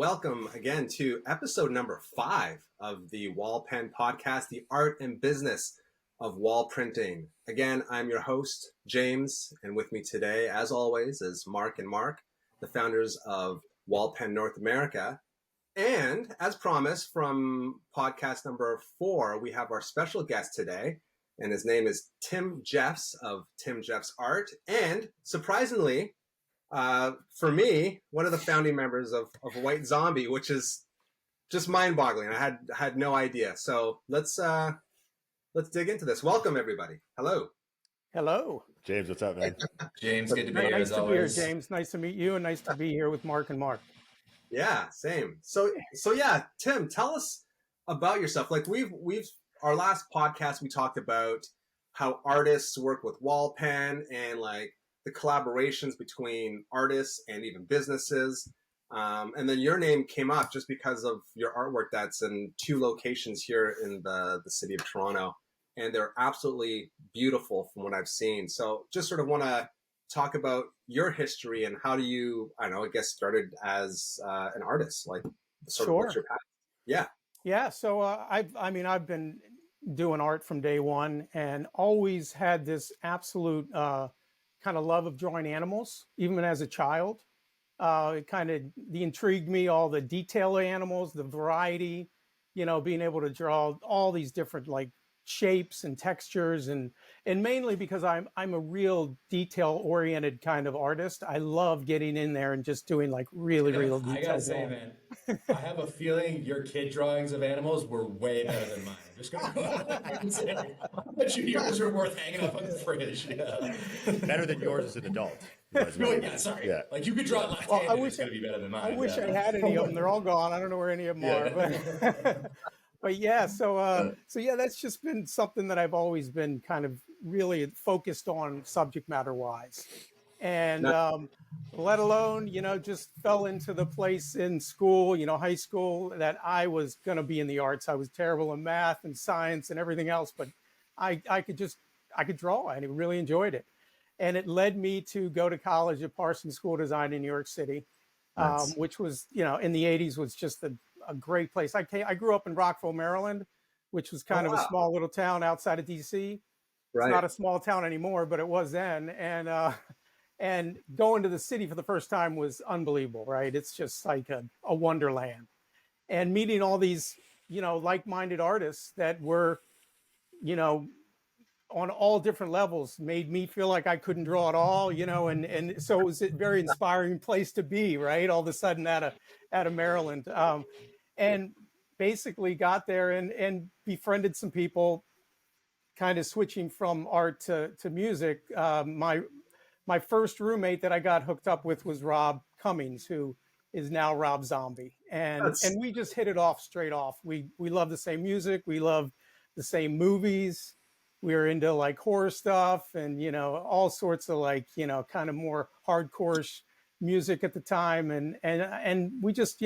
welcome again to episode number 5 of the wallPen podcast, the art and business of wall printing. Again, I'm your host, James, and with me today, as always, is Mark and Mark, the founders of wallPen North America. And as promised from podcast number 4, we have our special guest today, and his name is Tim Jeffs of Tim Jeffs Art. And surprisingly, for me, one of the founding members of White Zombie, which is just mind-boggling. I had no idea. So let's dig into this. Welcome, everybody. Hello. Hello. James, what's up, man? James, good to be here Nice as to be here, always. James. Nice to meet you, and nice to be here with Mark and Mark. Yeah, same. So yeah, Tim, tell us about yourself. Like we've our last podcast, we talked about how artists work with wallPen and like the collaborations between artists and even businesses. And then your name came up just because of your artwork that's in 2 locations here in the city of Toronto. And they're absolutely beautiful from what I've seen. So just sort of want to talk about your history and how do you, I don't know, I guess started as an artist, like sort of what's your path? Yeah. Yeah. So I've been doing art from day one and always had this absolute kind of love of drawing animals, even as a child. It kind of intrigued me, all the detail of animals, the variety, being able to draw all these different like shapes and textures, and mainly because I'm a real detail oriented kind of artist. I love getting in there and just doing like really real detail. I gotta say, man, I have a feeling your kid drawings of animals were way better than mine. I'm just gonna go out and say, I bet you yours are worth hanging up on the fridge. Yeah. Better than yours as an adult. Yeah, sorry. Yeah. Like you could draw left-handed, I wish it's gonna be better than mine. I wish I had any of them. They're all gone. I don't know where any of them are, but. But yeah, so yeah, that's just been something that I've always been kind of really focused on subject matter wise, and let alone just fell into the place in school, high school, that I was going to be in the arts. I was terrible in math and science and everything else, but I could draw and I really enjoyed it, and it led me to go to college at Parsons School of Design in New York City, nice. Which was in the 80s was just a great place. I grew up in Rockville, Maryland, which was kind of a small little town outside of DC. Right. It's not a small town anymore, but it was then. And going to the city for the first time was unbelievable, right? It's just like a wonderland. And meeting all these, like-minded artists that were, on all different levels made me feel like I couldn't draw at all, and so it was a very inspiring place to be, right? All of a sudden out of Maryland. And basically got there and befriended some people, kind of switching from art to music. My first roommate that I got hooked up with was Rob Cummings, who is now Rob Zombie. And we just hit it off straight off. We love the same music. We love the same movies. We were into like horror stuff and, all sorts of like, kind of more hardcore music at the time. And we just,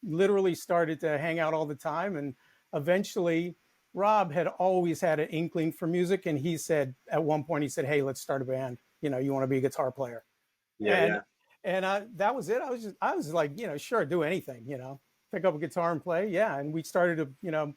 literally started to hang out all the time. And eventually Rob had always had an inkling for music. And he said, at one point, he said, "Hey, let's start a band. You want to be a guitar player." And that was it. I was like, sure, do anything, pick up a guitar and play. Yeah. And we started to,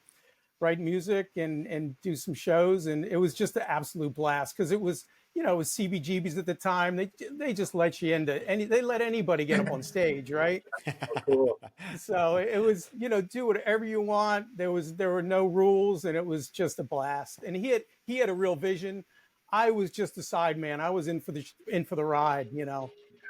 write music and do some shows. And it was just an absolute blast because it was, it was CBGBs at the time. They just let you they let anybody get up on stage, right? Oh, cool. So it was, do whatever you want. There were no rules, and it was just a blast. And he had a real vision. I was just a side man. I was in for the ride.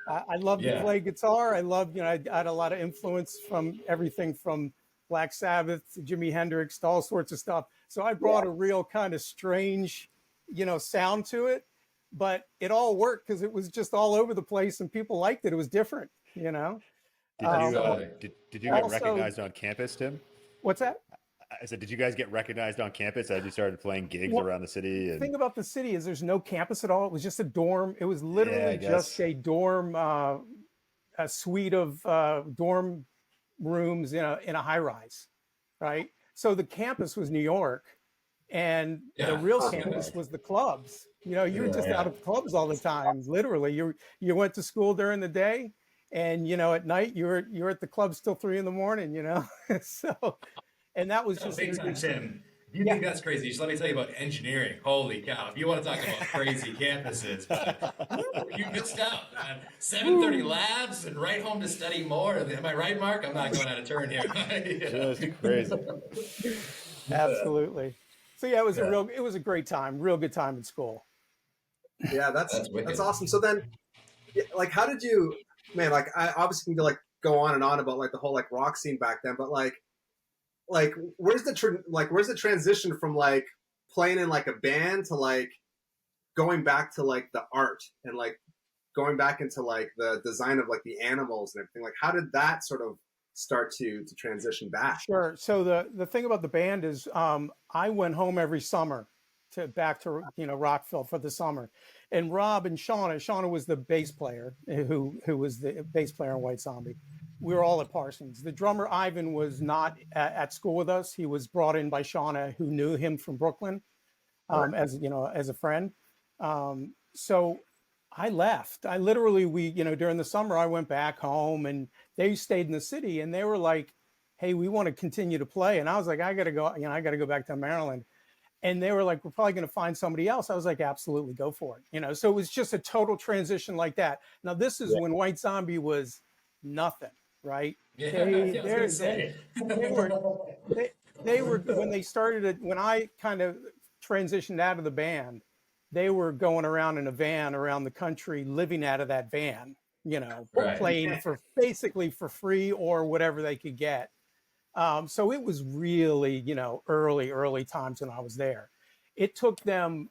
I loved to play guitar. I loved, I had a lot of influence from everything from Black Sabbath to Jimi Hendrix to all sorts of stuff. So I brought a real kind of strange, sound to it. But it all worked because it was just all over the place and people liked it. It was different, Did you get recognized on campus, Tim? What's that? I said, did you guys get recognized on campus as you started playing gigs around the city? The thing about the city is there's no campus at all. It was just a dorm. It was literally just a dorm, a suite of dorm rooms in a high rise, right? So the campus was New York. And the real campus was the clubs. You were just out of clubs all the time. Literally, you went to school during the day, And, at night you're at the club still 3 a.m, so, and that was No, just, big time, Tim. If you yeah, think that's crazy, just let me tell you about engineering. Holy cow! If you want to talk about crazy campuses, man, woo, you missed out, man. 7:30 woo, labs and right home to study more. Am I right, Mark? I'm not going out of turn here. Just crazy. absolutely. So yeah, Yeah, it was a great time, real good time in school. Yeah, that's that's wicked. awesome. So then, yeah, like, how did you, man? Like, I obviously can go on and on about like the whole like rock scene back then, but like where's the transition from like playing in like a band to like going back to like the art and like going back into like the design of like the animals and everything? Like, how did that sort of start to transition back? Sure. So the thing about the band is, I went home every summer to back to Rockville for the summer, and Rob and Shauna was the bass player who was the bass player in White Zombie. We were all at Parsons. The drummer Ivan was not at school with us. He was brought in by Shauna, who knew him from Brooklyn, Right. as a friend. So I left. I literally, during the summer, I went back home and they stayed in the city and they were like, "Hey, we want to continue to play." And I was like, "I got to go, I got to go back to Maryland." And they were like, "We're probably going to find somebody else." I was like, "Absolutely, go for it." So it was just a total transition like that. Now, this is Yeah. when White Zombie was nothing, right? Yeah, They, I was gonna they, they, say. they were, they, they were, when they started it, when I kind of transitioned out of the band, they were going around in a van around the country, living out of that van, Right. playing for basically for free or whatever they could get. So it was really, early times when I was there. It took them,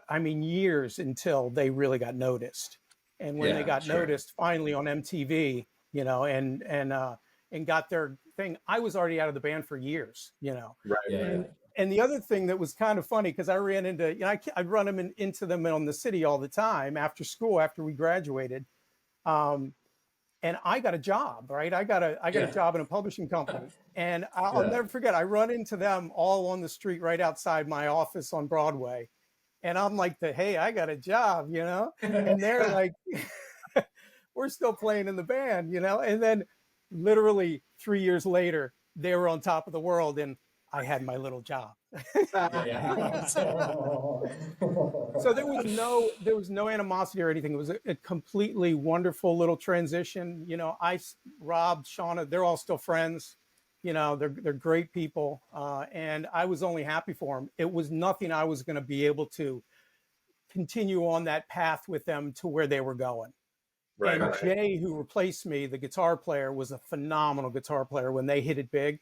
I mean, years until they really got noticed. And when they Yeah, got sure. noticed finally on MTV, and got their thing, I was already out of the band for years. Right. Yeah, Right. yeah. And the other thing that was kind of funny, because I ran into, I'd run into them on the city all the time after school, after we graduated. Um, and I got a job, right? I got a Yeah. job in a publishing company. And I'll Yeah. never forget, I run into them all on the street right outside my office on Broadway. And I'm like, hey, I got a job. And they're like, we're still playing in the band. And then literally 3 years later, they were on top of the world and I had my little job. Yeah, yeah. So there was no animosity or anything. It was a completely wonderful little transition. Rob, Shauna, they're all still friends. They're great people, and I was only happy for them. It was nothing I was going to be able to continue on that path with them to where they were going. Right. And Right. Jay, who replaced me, the guitar player, was a phenomenal guitar player when they hit it big.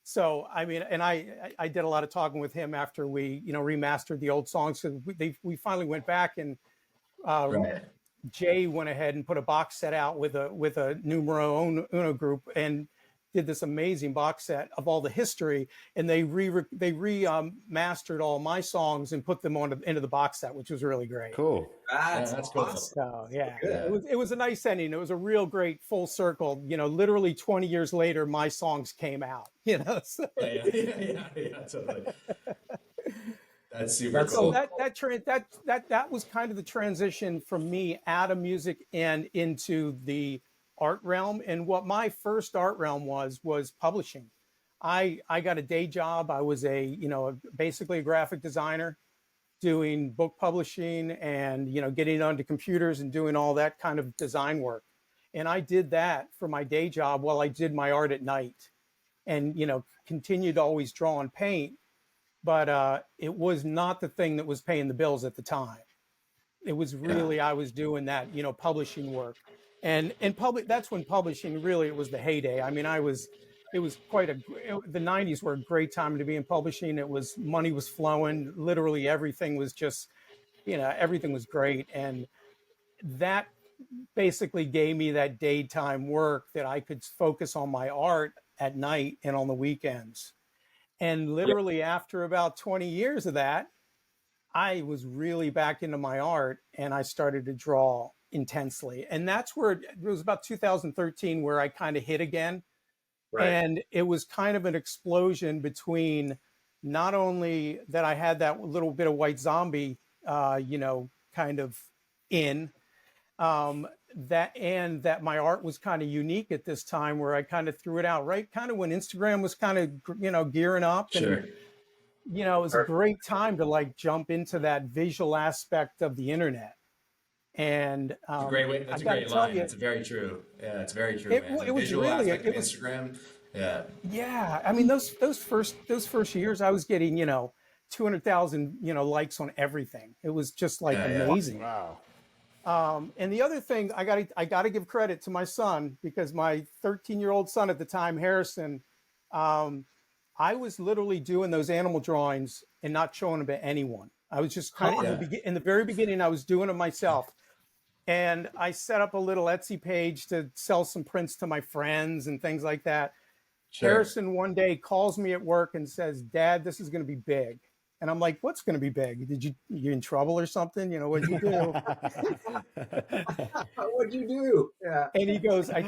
So I mean, and I did a lot of talking with him after we remastered the old songs. So we finally went back and uh, Right. Jay went ahead and put a box set out with a numero uno group and did this amazing box set of all the history. And they mastered all my songs and put them into the box set, which was really great. Cool. Yeah, That's that's cool. awesome. So yeah, Good. it was a nice ending. It was a real great full circle. Literally 20 years later, my songs came out. So, Yeah, yeah, yeah, yeah, yeah, totally. That's super That's so cool. that was kind of the transition from me out of music and into the art realm. And what my first art realm was publishing. I got a day job. I was basically a graphic designer, doing book publishing and getting onto computers and doing all that kind of design work. And I did that for my day job while I did my art at night, and continued to always draw and paint. But it was not the thing that was paying the bills at the time. It was Yeah. really, I was doing that publishing work, and public. That's when publishing really, it was the heyday. I mean, it was the 90s were a great time to be in publishing. It was, money was flowing, literally everything was just, everything was great. And that basically gave me that daytime work that I could focus on my art at night and on the weekends. And literally after about 20 years of that, I was really back into my art and I started to draw intensely. And that's where it was about 2013 where I kind of hit again. Right. And it was kind of an explosion between, not only that I had that little bit of White Zombie, kind of in, that my art was kind of unique at this time, where I kind of threw it out right kind of when Instagram was kind of gearing up. Sure. And it was a great time to like jump into that visual aspect of the internet. And It's a great way. That's a great line. It's very true. Yeah, it's very true, man. The visual aspect of Instagram. Yeah. Yeah. I mean, those first years, I was getting 200,000 likes on everything. It was just like amazing. Wow. And the other thing, I gotta give credit to my son, because my 13-year-old son at the time, Harrison, I was literally doing those animal drawings and not showing them to anyone. I was just kind of in the very beginning, I was doing them myself. And I set up a little Etsy page to sell some prints to my friends and things like that. Sure. Harrison one day calls me at work and says, "Dad, this is going to be big." And I'm like, "What's going to be big? You in trouble or something? What'd you do?" What'd you do? Yeah. And he goes, I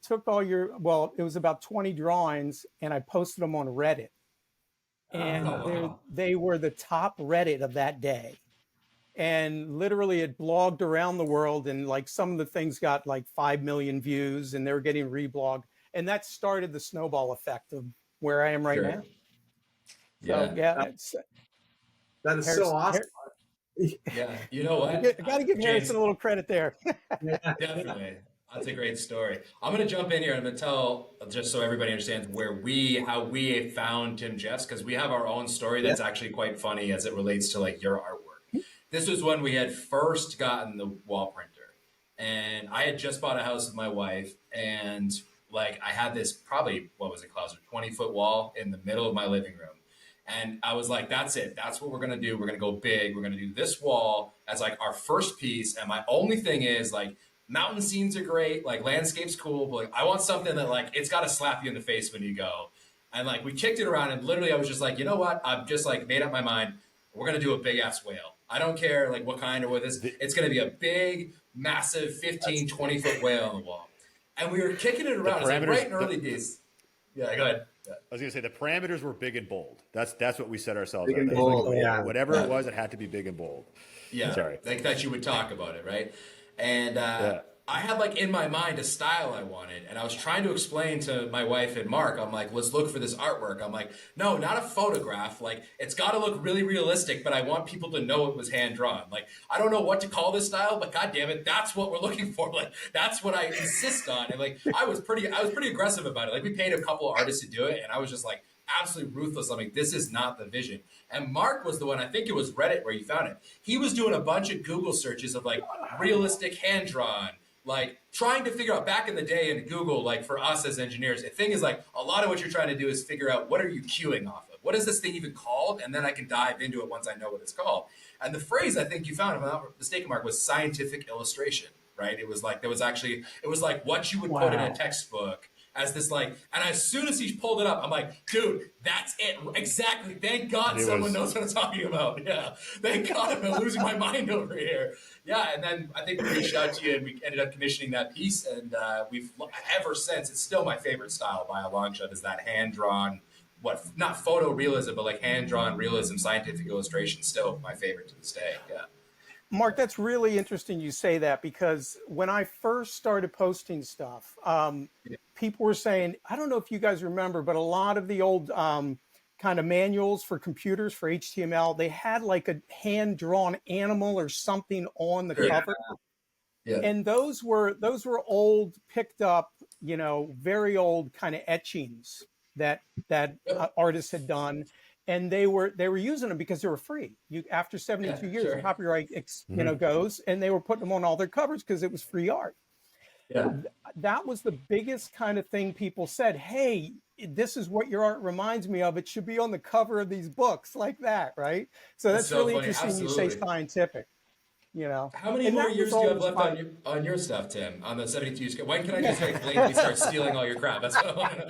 took all your, well, it was about 20 drawings, and I posted them on Reddit. And they were the top Reddit of that day. And literally it blogged around the world, and like some of the things got like 5 million views, and they were getting reblogged. And that started the snowball effect of where I am right now. Yeah. So, that is so awesome. Yeah. You know what? I got to give Harrison a little credit there. Yeah, definitely. That's a great story. I'm going to jump in here and I'm going to tell, just so everybody understands how we found Tim Jeffs, because we have our own story that's actually quite funny as it relates to like your artwork. This was when we had first gotten the wall printer, and I had just bought a house with my wife, and like I had this probably, what was it, Klaus, 20-foot wall in the middle of my living room. And I was like, that's it. That's what we're going to do. We're going to go big. We're going to do this wall as like our first piece. And my only thing is like, mountain scenes are great. Like landscape's cool, but like, I want something that like, it's got to slap you in the face when you go. And like, we kicked it around, and literally I was just like, you know what? I've just like made up my mind. We're going to do a big ass whale. I don't care like what kind or what this, it's going to be a big, massive 15, 20-foot whale on the wall. And we were kicking it around. It's like right in early days. Yeah, go ahead. Yeah. I was going to say the parameters were big and bold. That's what we set ourselves big at. And bold, like, whatever it was, it had to be big and bold. Yeah, sorry. Like that you would talk about it, right? And I had like in my mind a style I wanted, and I was trying to explain to my wife and Mark, I'm like, let's look for this artwork. I'm like, no, not a photograph. Like it's got to look really realistic, but I want people to know it was hand drawn. Like I don't know what to call this style, but God damn it, that's what we're looking for. Like that's what I insist on. And like I was pretty aggressive about it. Like we paid a couple of artists to do it, and I was just like absolutely ruthless. I'm like, this is not the vision. And Mark was the one, I think it was Reddit where you found it. He was doing a bunch of Google searches of like realistic hand drawn, like trying to figure out back in the day in Google, like for us as engineers, the thing is like a lot of what you're trying to do is figure out what are you queuing off of? What is this thing even called? And then I can dive into it once I know what it's called. And the phrase I think you found, if I'm not mistaken, Mark, was scientific illustration, right? It was like, it was like what you would put in a textbook as this like, and as soon as he pulled it up, I'm like, dude, that's it. Exactly. Thank God someone knows what I'm talking about. Yeah. Thank God I'm losing my mind over here. Yeah. And then I think we reached out to you and we ended up commissioning that piece. And we've ever since, it's still my favorite style by a long shot, is that hand-drawn, not photorealism, but like hand-drawn realism, scientific illustration, still my favorite to this day. Yeah. Mark, that's really interesting you say that, because when I first started posting stuff, people were saying, I don't know if you guys remember, but a lot of the old kind of manuals for computers for HTML, they had like a hand-drawn animal or something on the cover. Yeah. And those were old, picked up, very old kind of etchings that artists had done. And they were using them because they were free. After 72 years, copyright goes, and they were putting them on all their covers because it was free art. Yeah, that was the biggest kind of thing people said. Hey, this is what your art reminds me of. It should be on the cover of these books, like that, right? So that's really funny. Interesting. Absolutely. You say scientific. How many more years do you have left on your stuff, Tim? On the 72 scale? When can I just like blatantly start stealing all your crap? That's what I want to know.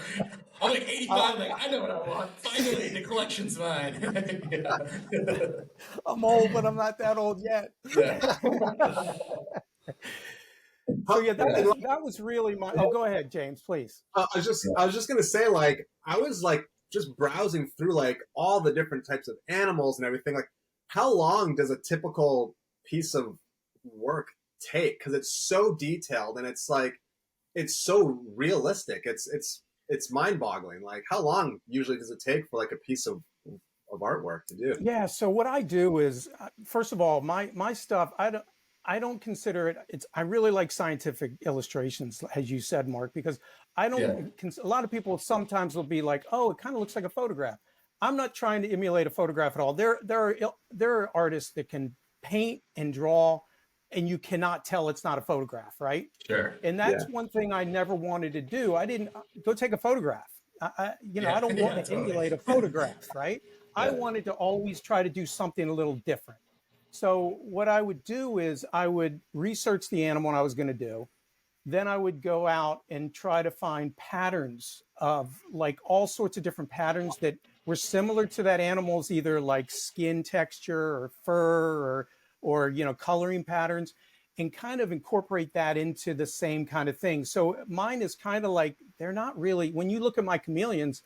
I'm like 85. Like I know what I want. Finally, the collection's mine. I'm old, but I'm not that old yet. Yeah. So yeah, that was really my. Oh, go ahead, James, please. I was just gonna say, like, I was like just browsing through like all the different types of animals and everything. Like, how long does a typical piece of work take? Because it's so detailed and it's like it's so realistic. It's mind boggling. Like how long usually does it take for like a piece of artwork to do? Yeah. So what I do is, first of all, my stuff, I don't consider it. It's I really like scientific illustrations, as you said, Mark, because I Yeah. don't. A lot of people sometimes will be like, "Oh, it kind of looks like a photograph." I'm not trying to emulate a photograph at all. There are artists that can paint and draw, and you cannot tell it's not a photograph, right? Sure. And Yeah. that's one thing I never wanted to do. I didn't go take a photograph. I Yeah. don't want Yeah. to Totally. emulate a photograph, right? I Yeah. wanted to always try to do something a little different. So what I would do is I would research the animal I was going to do. Then I would go out and try to find patterns of like all sorts of different patterns that were similar to that animal's either like skin texture or fur or coloring patterns, and kind of incorporate that into the same kind of thing. So mine is kind of like they're not really, when you look at my chameleons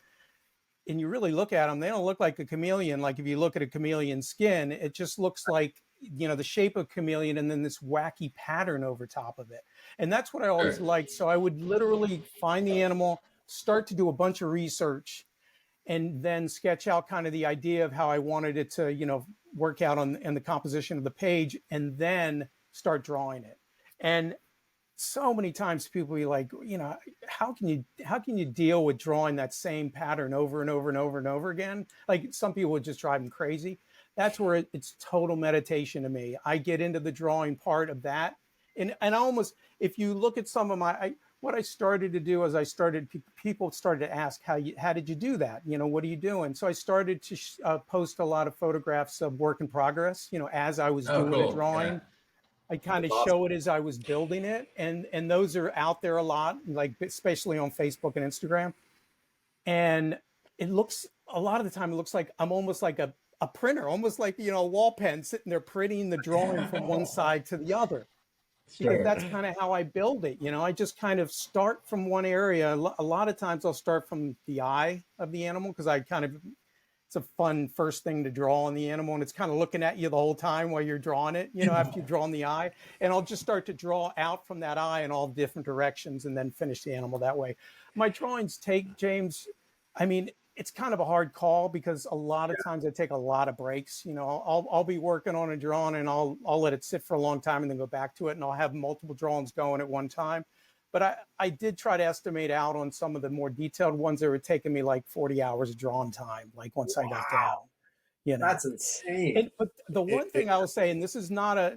and you really look at them, they don't look like a chameleon. Like if you look at a chameleon skin, it just looks like, the shape of chameleon and then this wacky pattern over top of it. And that's what I always Sure. liked. So I would literally find the animal, start to do a bunch of research, and then sketch out kind of the idea of how I wanted it to, work out on in the composition of the page, and then start drawing it. And so many times people be like, how can you deal with drawing that same pattern over and over and over and over again? Like some people would just drive them crazy. That's where it's total meditation to me. I get into the drawing part of that, and I almost, if you look at some of what I started to do is people started to ask how did you do that? What are you doing? So I started to post a lot of photographs of work in progress. As I was Oh, doing a cool. Yeah. drawing, I kind That's of awesome. show it as I was building it, and those are out there a lot, like especially on Facebook and Instagram. And it looks, a lot of the time it looks like I'm almost like a printer, almost like a wall pen sitting there printing the drawing from one side to the other, because Sure. that's kind of how I build it. I just kind of start from one area. A lot of times I'll start from the eye of the animal because it's a fun first thing to draw on the animal, and it's kind of looking at you the whole time while you're drawing it, after you've drawn the eye. And I'll just start to draw out from that eye in all different directions and then finish the animal that way. My drawings take, James, I mean, it's kind of a hard call because a lot of times I take a lot of breaks. I'll be working on a drawing and I'll let it sit for a long time and then go back to it, and I'll have multiple drawings going at one time. But I did try to estimate out on some of the more detailed ones that were taking me like 40 hours of drawing time, like once I got down, That's insane. But the one thing I will say, and this is not a,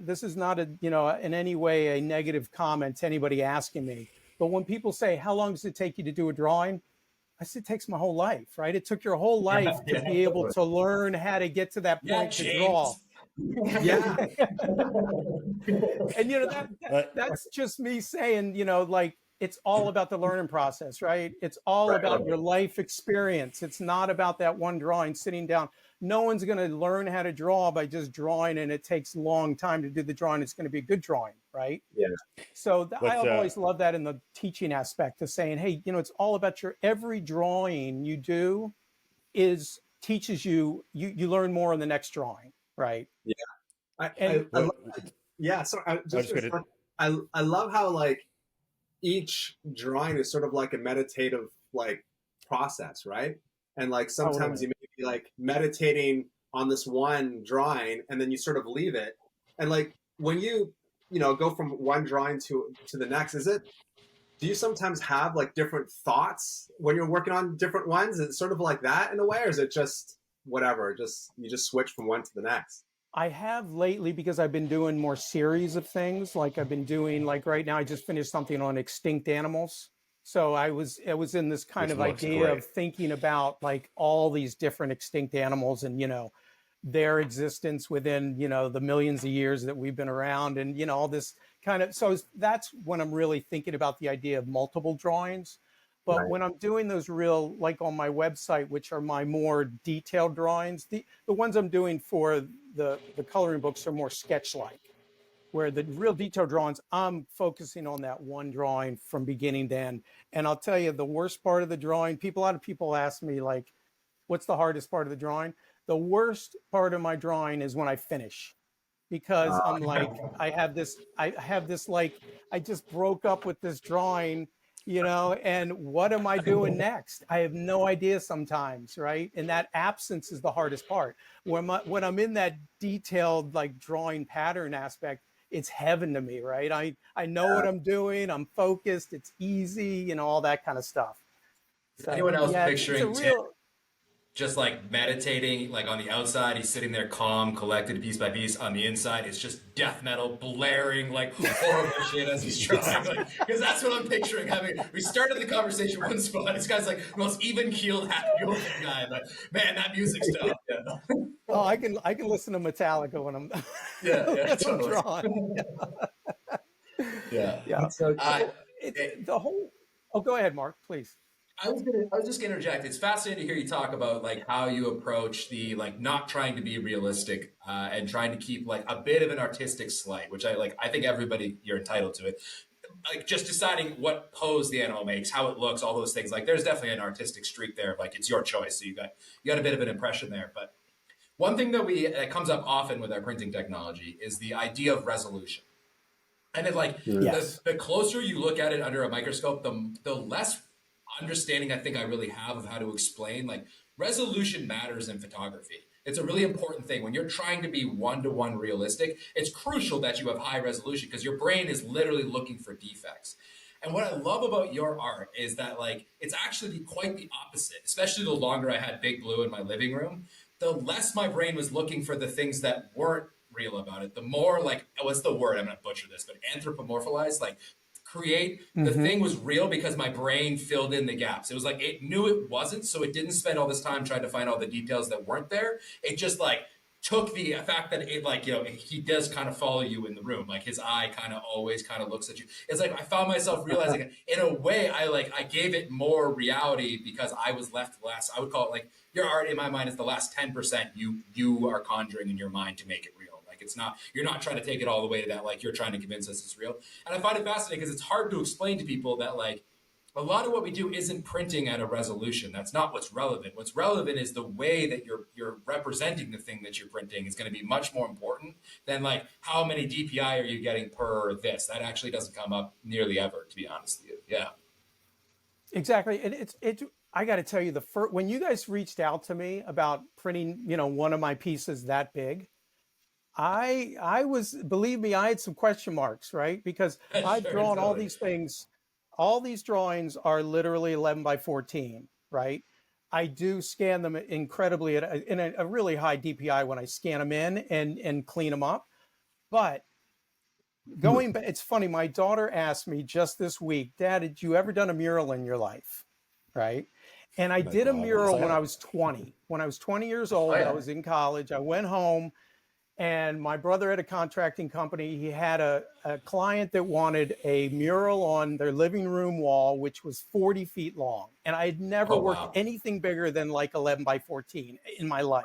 in any way a negative comment to anybody asking me, but when people say, how long does it take you to do a drawing? I said, it takes my whole life, right? It took your whole life to Yeah. be able to learn how to get to that Yeah, point to draw. James. Yeah. And that's just me saying, like it's all about the learning process, right? It's all Right. about your life experience. It's not about that one drawing sitting down. No one's going to learn how to draw by just drawing, and it takes a long time to do the drawing. It's going to be a good drawing, right? Yeah. So What's I've always loved that in the teaching aspect of saying, hey, it's all about every drawing you do teaches you learn more in the next drawing, right? Yeah. And I love, yeah. So I I was just, gonna, I love how like each drawing is sort of like a meditative like process, right? And like sometimes totally. you may be like meditating on this one drawing and then you sort of leave it. And like when you go from one drawing to the next, do you sometimes have like different thoughts when you're working on different ones? Is it sort of like that in a way, or is it just whatever? You just switch from one to the next? I have lately, because I've been doing more series of things. Like I've been doing, like right now, I just finished something on extinct animals. So I was in this kind which of looks idea great. of thinking about like all these different extinct animals and, their existence within, the millions of years that we've been around, and, all this kind of, so that's when I'm really thinking about the idea of multiple drawings. But Right. when I'm doing those real, like on my website, which are my more detailed drawings, the ones I'm doing for the coloring books are more sketch-like, where the real detailed drawings, I'm focusing on that one drawing from beginning to end. And I'll tell you, the worst part of the drawing, a lot of people ask me, like, what's the hardest part of the drawing? The worst part of my drawing is when I finish. because I'm like, I have this like, I just broke up with this drawing, and what am I doing next? I have no idea sometimes, right? And that absence is the hardest part. When I'm in that detailed, like drawing pattern aspect, it's heaven to me, right? I know what I'm doing. I'm focused. It's easy, all that kind of stuff. So Anyone else yeah, it's a picturing Tim real. just like meditating, like on the outside, he's sitting there calm, collected piece by piece. On the inside, it's just death metal blaring like horrible shit as he's trying. Like, because that's what I'm picturing. We started the conversation one spot. This guy's like the most even keeled, happy looking guy. But man, that music stuff. Yeah, Oh, I can listen to Metallica when I'm yeah, when I'm totally. drawing. Yeah. Yeah. So So it's It, the whole. Oh, go ahead, Mark, please. I was just gonna interject. It's fascinating to hear you talk about like how you approach the like not trying to be realistic and trying to keep like a bit of an artistic slight, which I like. I think everybody you're entitled to it. Like just deciding what pose the animal makes, how it looks, all those things. Like there's definitely an artistic streak there. Like it's your choice, so you got a bit of an impression there. But one thing that comes up often with our printing technology is the idea of resolution. And then, like Yes. the closer you look at it under a microscope, the less understanding I think I really have of how to explain. Like resolution matters in photography. It's a really important thing when you're trying to be one-to-one realistic. It's crucial that you have high resolution because your brain is literally looking for defects. And what I love about your art is that like it's actually quite the opposite. Especially the longer I had Big Blue in my living room, the less my brain was looking for the things that weren't real about it. The more like what's the word? I'm gonna butcher this, but anthropomorphized, like create the Mm-hmm. thing was real because my brain filled in the gaps. It was like it knew it wasn't, so it didn't spend all this time trying to find all the details that weren't there. It just like took the fact that it like he does kind of follow you in the room, like his eye kind of always kind of looks at you. It's like I found myself realizing in a way I gave it more reality because I was left less. I would call it like your art in my mind is the last 10% you are conjuring in your mind to make it real. Like it's not you're not trying to take it all the way to that like you're trying to convince us it's real. And I find it fascinating because it's hard to explain to people that like a lot of what we do isn't printing at a resolution. That's not what's relevant. What's relevant is the way that you're representing the thing that you're printing is going to be much more important than like how many DPI are you getting per this. That actually doesn't come up nearly ever, to be honest with you. Yeah. Exactly. And it's I got to tell you, when you guys reached out to me about printing, one of my pieces that big, I was, believe me, I had some question marks, right? Because I've Sure, drawn all totally. these things. All these drawings are literally 11 by 14, right? I do scan them incredibly in a really high DPI when I scan them in and clean them up. But going back, it's funny. My daughter asked me just this week, Dad, did you ever done a mural in your life? Right. And I My did a God, what is mural when I that? was 20. When I was 20 years Oh old, I yeah. was in college. I went home and my brother had a contracting company. He had a client that wanted a mural on their living room wall, which was 40 feet long. And I had never Oh worked wow. anything bigger than like 11 by 14 in my life.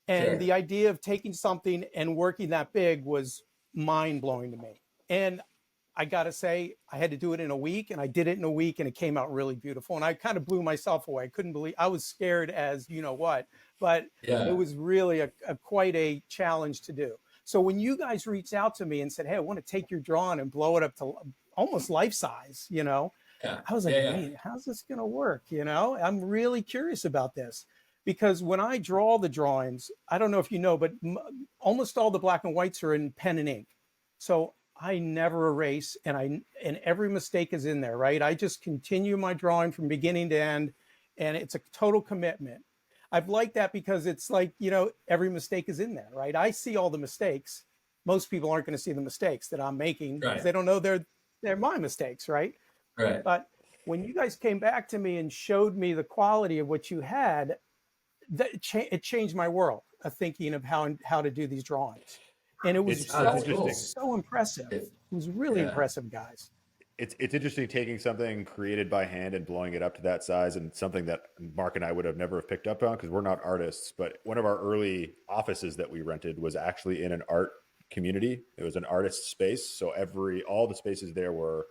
And Sure. the idea of taking something and working that big was mind blowing to me. And I got to say, I had to do it in a week, and I did it in a week, and it came out really beautiful. And I kind of blew myself away. I couldn't believe, I was scared as you know what, but it Yeah. was really quite a challenge to do. So when you guys reached out to me and said, "Hey, I want to take your drawing and blow it up to almost life size," Yeah. I was like, Yeah. Yeah. "Wait, how's this going to work?" I'm really curious about this because when I draw the drawings, I don't know if you know, but almost all the black and whites are in pen and ink. So I never erase, and every mistake is in there, right? I just continue my drawing from beginning to end, and it's a total commitment. I've liked that because it's like, every mistake is in there, right? I see all the mistakes. Most people aren't going to see the mistakes that I'm making because Right. they don't know they're my mistakes, right? Right. But when you guys came back to me and showed me the quality of what you had, it changed my world of thinking of how to do these drawings. And it was It's Oh, it's that's so it interesting. was cool. so impressive. It- It was really yeah. impressive, guys. It's interesting taking something created by hand and blowing it up to that size, and something that Mark and I would have never have picked up on because we're not artists. But one of our early offices that we rented was actually in an art community. It was an artist space, so all the spaces there were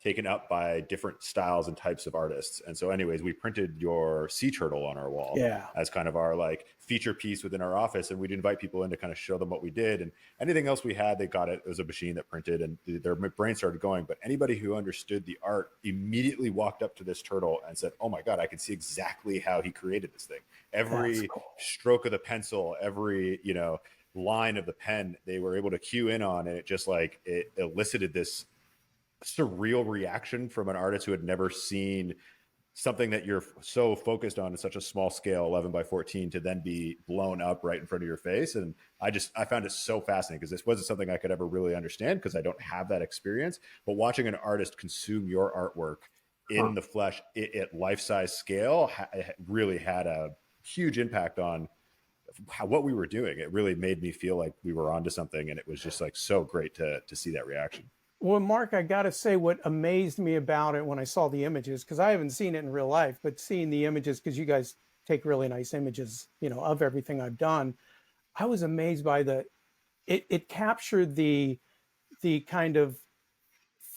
taken up by different styles and types of artists. And so anyways, we printed your sea turtle on our wall Yeah. as kind of our like feature piece within our office. And we'd invite people in to kind of show them what we did, and anything else we had, they got it. It was a machine that printed, and their brain started going. But anybody who understood the art immediately walked up to this turtle and said, oh my God, I can see exactly how he created this thing. Every stroke of the pencil, every, you know, line of the pen, they were able to cue in on, and it just like, it elicited this surreal reaction from an artist who had never seen something that you're so focused on in such a small scale, 11 by 14, to then be blown up right in front of your face. And I found it so fascinating, because this wasn't something I could ever really understand because I don't have that experience. But watching an artist consume your artwork in the flesh at life-size scale really had a huge impact on what we were doing. It really made me feel like we were onto something, and it was just like so great to see that reaction. Well, Mark, I got to say what amazed me about it when I saw the images, because I haven't seen it in real life, but seeing the images, because you guys take really nice images, you know, of everything I've done, I was amazed by it captured the kind of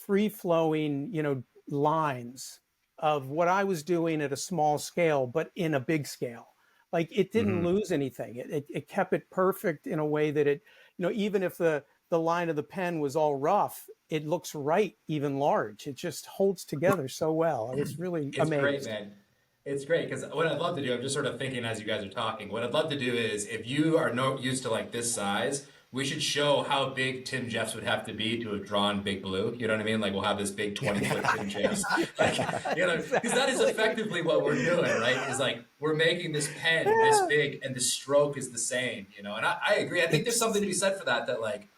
free flowing, you know, lines of what I was doing at a small scale, but in a big scale. Like it didn't lose anything. It kept it perfect in a way that it, you know, even if the line of the pen was all rough, it looks right, even large. It just holds together so well. I was really It's amazed. great, man. It's great because what I'd love to do, I'm just sort of thinking as you guys are talking, what I'd love to do is if you are not used to like this size, we should show how big Tim Jeffs would have to be to have drawn Big Blue. You know what I mean? Like we'll have this big 20-foot Tim Jeffs. Like, you know, because that is effectively what we're doing, right? Is like we're making this pen this big and the stroke is the same, you know? And I agree. I think there's something to be said for that, that like,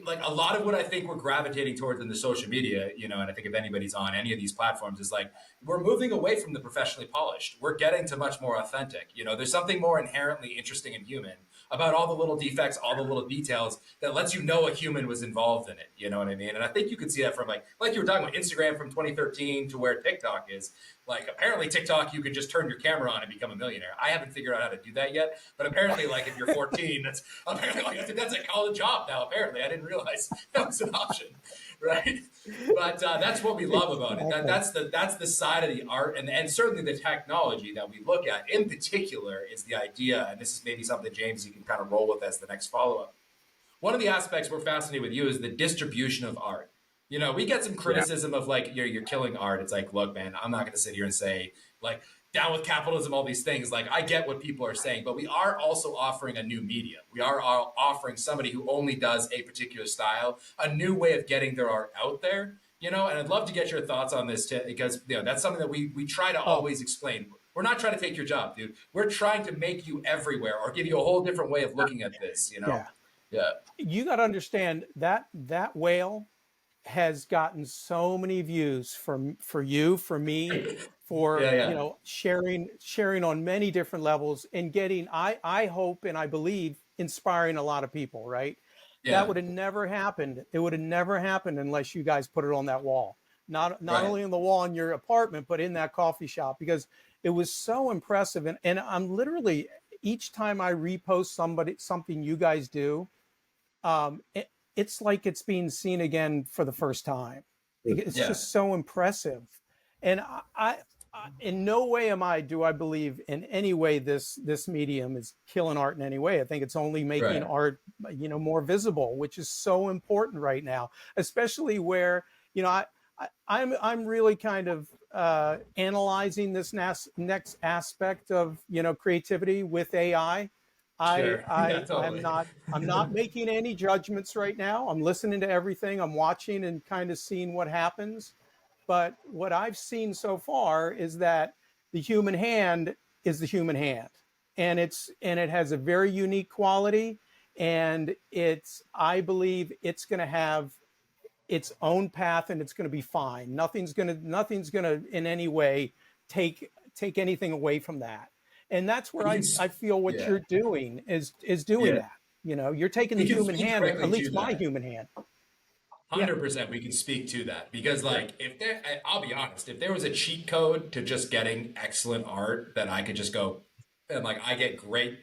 like a lot of what I think we're gravitating towards in the social media, you know, and I think if anybody's on any of these platforms is like, we're moving away from the professionally polished. We're getting to much more authentic. You know, there's something more inherently interesting and human about all the little defects, all the little details that lets you know a human was involved in it. You know what I mean? And I think you can see that from like you were talking about Instagram from 2013 to where TikTok is. Like apparently TikTok, you can just turn your camera on and become a millionaire. I haven't figured out how to do that yet, but apparently like if you're 14, that's apparently like that's a college job now. Apparently, I didn't realize that was an option, right? But that's what we love about it. That's the side of the art, and certainly the technology that we look at in particular is the idea. And this is maybe something, James, you can kind of roll with as the next follow up. One of the aspects we're fascinated with you is the distribution of art. You know, we get some criticism of like you're killing art. It's like, look, man, I'm not going to sit here and say like down with capitalism, all these things. Like I get what people are saying, but we are also offering a new medium. We are offering somebody who only does a particular style, a new way of getting their art out there. You know, and I'd love to get your thoughts on this too, because you know that's something that we try to always explain. We're not trying to take your job, dude. We're trying to make you everywhere or give you a whole different way of looking at this. You know, yeah. You got to understand that whale has gotten so many views for you, for me, for you know, sharing on many different levels and getting, I hope and I believe, inspiring a lot of people, right? That would have never happened. It would have never happened unless you guys put it on that wall. Not only on the wall in your apartment, but in that coffee shop, because it was so impressive. And I'm literally, each time I repost something you guys do, it's like it's being seen again for the first time. It's just so impressive. And I in no way do I believe in any way this medium is killing art in any way. I think it's only making art, you know, more visible, which is so important right now, especially where, you know, I'm really kind of analyzing this next aspect of, you know, creativity with AI. Totally. I'm not making any judgments right now. I'm listening to everything. I'm watching and kind of seeing what happens. But what I've seen so far is that the human hand is the human hand, and it has a very unique quality, and I believe it's going to have its own path, and it's going to be fine. Nothing's going to in any way take anything away from that. And that's where I feel what you're doing is doing that. You know, you're taking the human hand, at least my human hand. 100%, we can speak to that because, like, I'll be honest, if there was a cheat code to just getting excellent art that I could just go and like I get great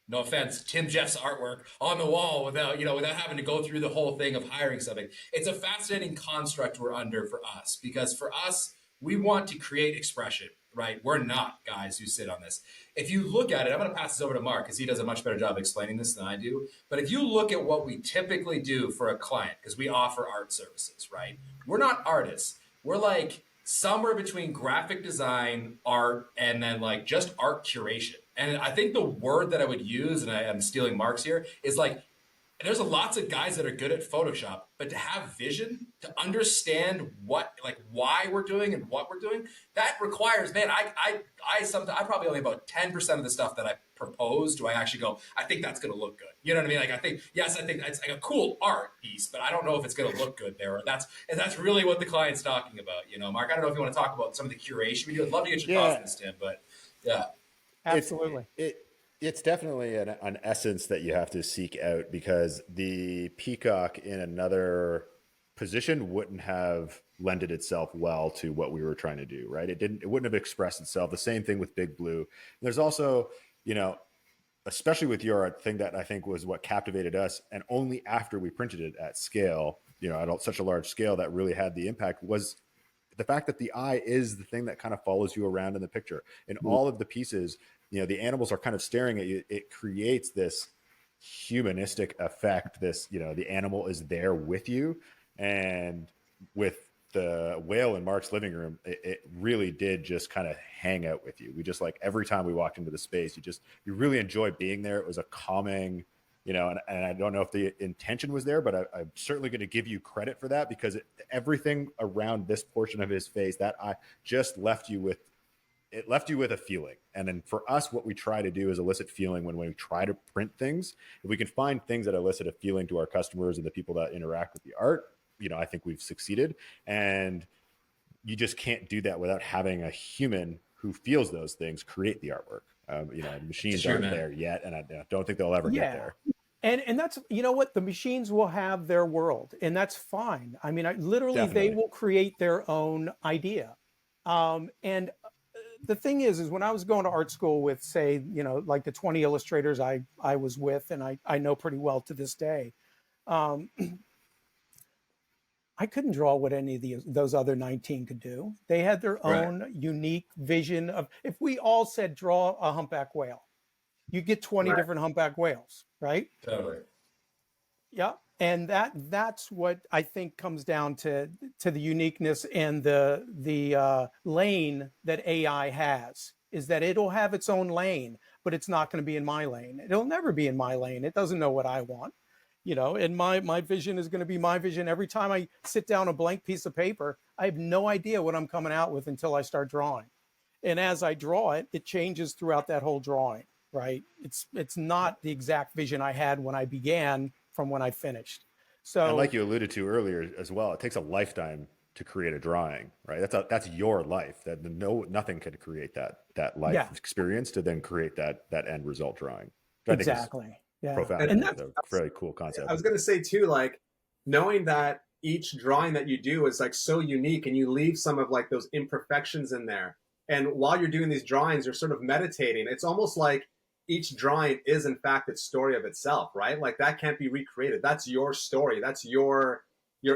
no offense, Tim Jeffs artwork on the wall without, without having to go through the whole thing of hiring something. It's a fascinating construct we're under for us, because for us, we want to create expression, right? We're not guys who sit on this. If you look at it, I'm going to pass this over to Mark because he does a much better job explaining this than I do. But if you look at what we typically do for a client, because we offer art services, right? We're not artists. We're like somewhere between graphic design, art, and then like just art curation. And I think the word that I would use, and I'm stealing Mark's here, is like, there's lots of guys that are good at Photoshop, but to have vision, to understand why we're doing and what we're doing, that requires, man, I probably only about 10% of the stuff that I propose do I actually go, I think that's going to look good. You know what I mean? Like, I think it's like a cool art piece, but I don't know if it's going to look good there. And that's really what the client's talking about. Mark, I don't know if you want to talk about some of the curation we do. I'd love to get your thoughts on this, Tim, but yeah. Absolutely. It's definitely an essence that you have to seek out, because the peacock in another position wouldn't have lended itself well to what we were trying to do, right? It wouldn't have expressed itself. The same thing with Big Blue. There's also, especially with your art, thing that I think was what captivated us, and only after we printed it at scale, at such a large scale, that really had the impact, was the fact that the eye is the thing that kind of follows you around in the picture. In all of the pieces, the animals are kind of staring at you. It creates this humanistic effect. The animal is there with you. And with the whale in Mark's living room, it really did just kind of hang out with you. We just, like, every time we walked into the space, you really enjoy being there. It was a calming, and I don't know if the intention was there, but I'm certainly going to give you credit for that, because everything around this portion of his face, that eye, just left you with a feeling. And then for us, what we try to do is elicit feeling when we try to print things. If we can find things that elicit a feeling to our customers and the people that interact with the art, I think we've succeeded. And you just can't do that without having a human who feels those things create the artwork. Machines aren't there yet, and I don't think they'll ever get there. And that's, what, the machines will have their world, and that's fine. I mean, literally, Definitely. they will create their own idea. And the thing is when I was going to art school with, say, like the 20 illustrators I was with, and I know pretty well to this day, I couldn't draw what any of those other 19 could do. They had their own unique vision of, if we all said, draw a humpback whale, you get 20 different humpback whales, right? Totally. Yeah. And that's what I think comes down to the uniqueness and the lane that AI has, is that it'll have its own lane, but it's not going to be in my lane. It'll never be in my lane. It doesn't know what I want, and my vision is going to be my vision. Every time I sit down a blank piece of paper, I have no idea what I'm coming out with until I start drawing. And as I draw it, it changes throughout that whole drawing, right? It's not the exact vision I had when I began from when I finished. So, and like you alluded to earlier as well, it takes a lifetime to create a drawing, right? That's your life. That nothing can create that life experience to then create that end result drawing. Exactly. Yeah. Profound. And that's a very cool concept. I was going to say too, like, knowing that each drawing that you do is like so unique, and you leave some of like those imperfections in there. And while you're doing these drawings, you're sort of meditating. It's almost like each drawing is in fact its story of itself, right? Like, that can't be recreated. That's your story. That's your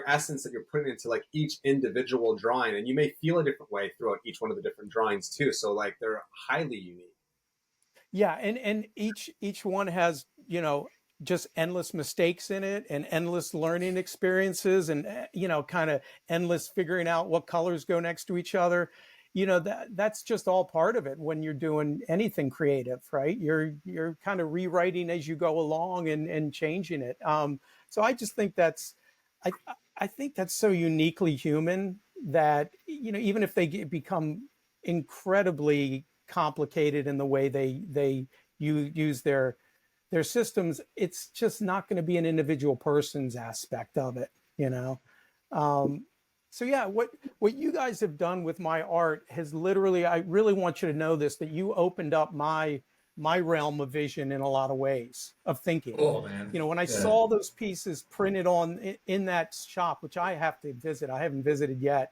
essence that you're putting into like each individual drawing. And you may feel a different way throughout each one of the different drawings too. So like, they're highly unique. Yeah. And each one has, just endless mistakes in it, and endless learning experiences, and, kind of endless figuring out what colors go next to each other. That's just all part of it when you're doing anything creative, right? You're kind of rewriting as you go along and changing it. So I just think I think that's so uniquely human that, even if they become incredibly complicated in the way they use their systems, it's just not going to be an individual person's aspect of it, So yeah, what you guys have done with my art has literally, I really want you to know this, that you opened up my realm of vision in a lot of ways of thinking. Cool, man. When I saw those pieces printed in that shop, which I have to visit, I haven't visited yet.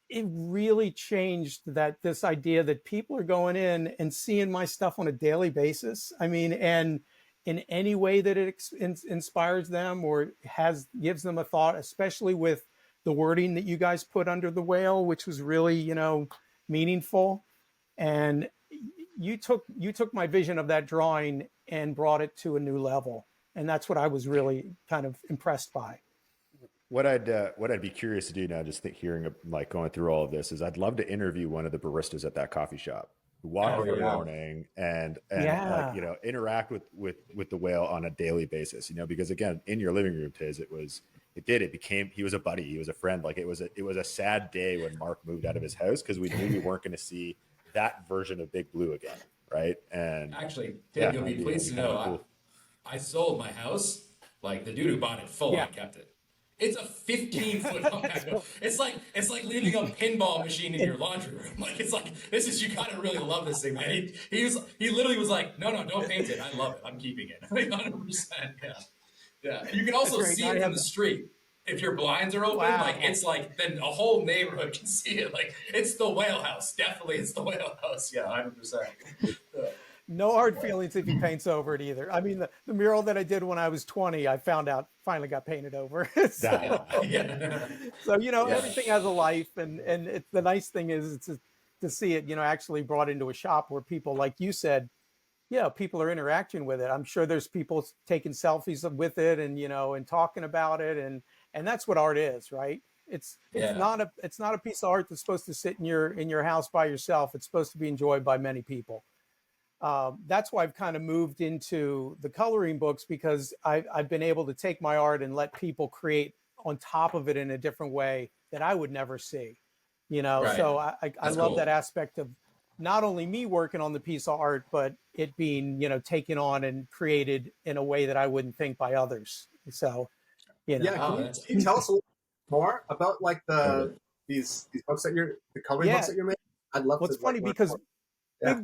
it really changed this idea that people are going in and seeing my stuff on a daily basis. I mean, and in any way that it inspires them or gives them a thought, especially with the wording that you guys put under the whale, which was really, meaningful. And you took my vision of that drawing and brought it to a new level. And that's what I was really kind of impressed by. What I'd be curious to do now, just hearing like going through all of this, is I'd love to interview one of the baristas at that coffee shop who walk in the morning and Yeah. interact with the whale on a daily basis. Because again, in your living room, Tiz, he was a buddy, he was a friend. Like it was a sad day when Mark moved out of his house because we knew we weren't going to see that version of Big Blue again, right? And actually, Tim, you'll be pleased to know cool. I sold my house. Like the dude who bought it full on kept it. It's a 15-foot. It's like leaving a pinball machine in your laundry room. Like you gotta really love this thing, man. He literally was like, no, don't paint it. I love it. I'm keeping it. 100%. Yeah. And you can also see it from the street. If your blinds are open, then a whole neighborhood can see it. Like it's the whale house. Definitely, it's the whale house. Yeah, 100%. No hard feelings if he paints over it either. I mean, the mural that I did when I was 20, I found out finally got painted over. So everything has a life, and the nice thing is to see it, actually brought into a shop where people, like you said, people are interacting with it. I'm sure there's people taking selfies with it and talking about it, and that's what art is, right? It's not a piece of art that's supposed to sit in your house by yourself. It's supposed to be enjoyed by many people. That's why I've kind of moved into the coloring books, because I've been able to take my art and let people create on top of it in a different way that I would never see, Right. So I love that aspect of not only me working on the piece of art, but it being, taken on and created in a way that I wouldn't think by others. So, can you tell us a little more about like these books the coloring books that you're making? I'd love to. It's funny because Big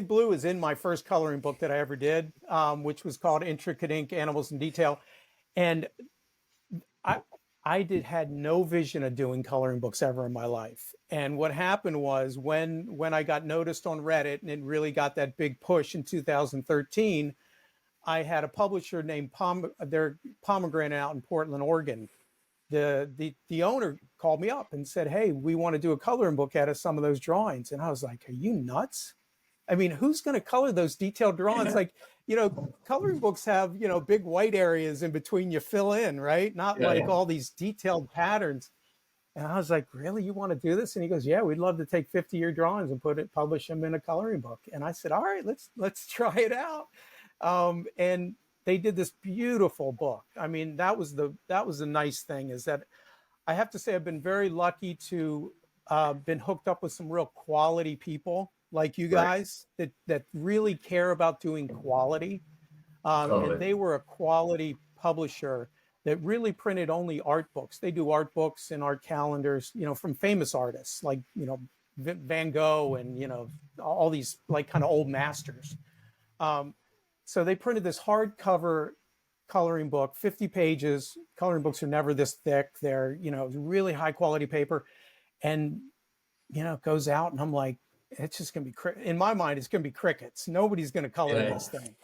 Blue is in my first coloring book that I ever did, which was called Intricate Ink, Animals in Detail. And I had no vision of doing coloring books ever in my life. And what happened was when I got noticed on Reddit and it really got that big push in 2013, I had a publisher named Pomegranate out in Portland, Oregon. The owner called me up and said, "Hey, we want to do a coloring book out of some of those drawings." And I was like, "Are you nuts? I mean, who's going to color those detailed drawings?" Like, coloring books have, big white areas in between you fill in, right? Not all these detailed patterns. And I was like, "Really? You want to do this?" And he goes, "Yeah, we'd love to take 50 of your drawings and publish them in a coloring book." And I said, "All right, let's try it out." And they did this beautiful book. I mean, that was the nice thing, is that I have to say I've been very lucky to been hooked up with some real quality people like you guys that really care about doing quality. And they were a quality publisher that really printed only art books. They do art books and art calendars, from famous artists like, Van Gogh and, all these like kind of old masters. So they printed this hardcover coloring book, 50 pages. Coloring books are never this thick. They're, really high quality paper. And, it goes out and I'm like, it's just going to be, in my mind, it's going to be crickets. Nobody's going to color this thing.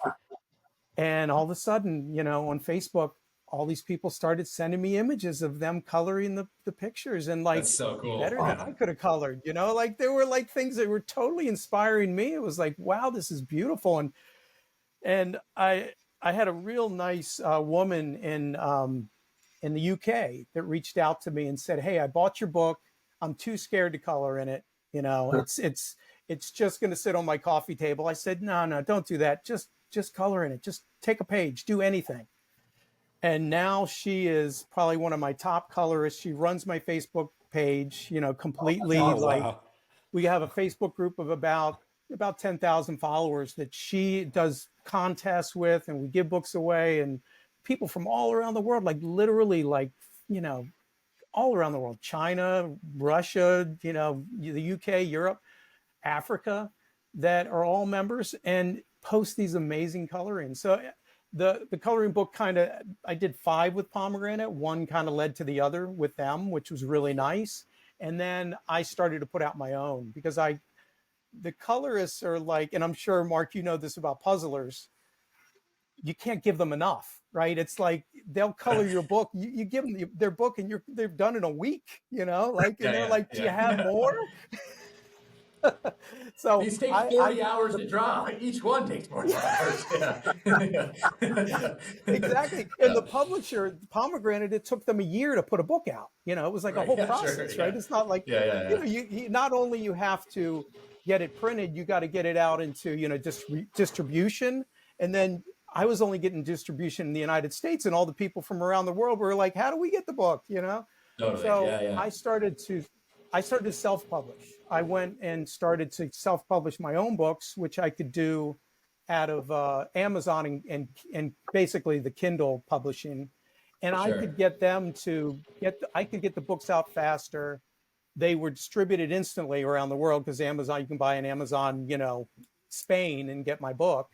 And all of a sudden, on Facebook, all these people started sending me images of them coloring the pictures, and like, that's so cool. Better than I could have colored, like there were like things that were totally inspiring me. It was like, wow, this is beautiful. And I had a real nice woman in the UK that reached out to me and said, "Hey, I bought your book. I'm too scared to color in it. It's just going to sit on my coffee table." I said, "No, don't do that. Just color in it. Just take a page, do anything." And now she is probably one of my top colorists. She runs my Facebook page, completely. We have a Facebook group of about 10,000 followers that she does contests with, and we give books away, and people from all around the world, like literally all around the world, China, Russia, the UK, Europe, Africa, that are all members and post these amazing colorings. So the coloring book I did 5 with Pomegranate. One kind of led to the other with them, which was really nice. And then I started to put out my own because the colorists are like, and I'm sure, Mark, you know this about puzzlers, you can't give them enough, right? It's like they'll color your book. You give them their book and they're done in a week, like, and they're Yeah, like, do you yeah, have yeah. more? So These take I 40 hours to draw. Like, each one takes 40 hours. Yeah. exactly. And the publisher, Pomegranate, it took them a year to put a book out. It was like a Right. whole Yeah, sure. process, right? Yeah. It's not like, Yeah. Yeah. Yeah. you not only you have to get it printed, you got to get it out into, distribution. And then I was only getting distribution in the United States, and all the people from around the world were like, how do we get the book? Totally. So Yeah. Yeah. I started to self-publish. I went and started to self-publish my own books, which I could do out of Amazon and basically the Kindle publishing. And I Sure. could get them I could get the books out faster. They were distributed instantly around the world because Amazon, you can buy an Amazon, Spain and get my book.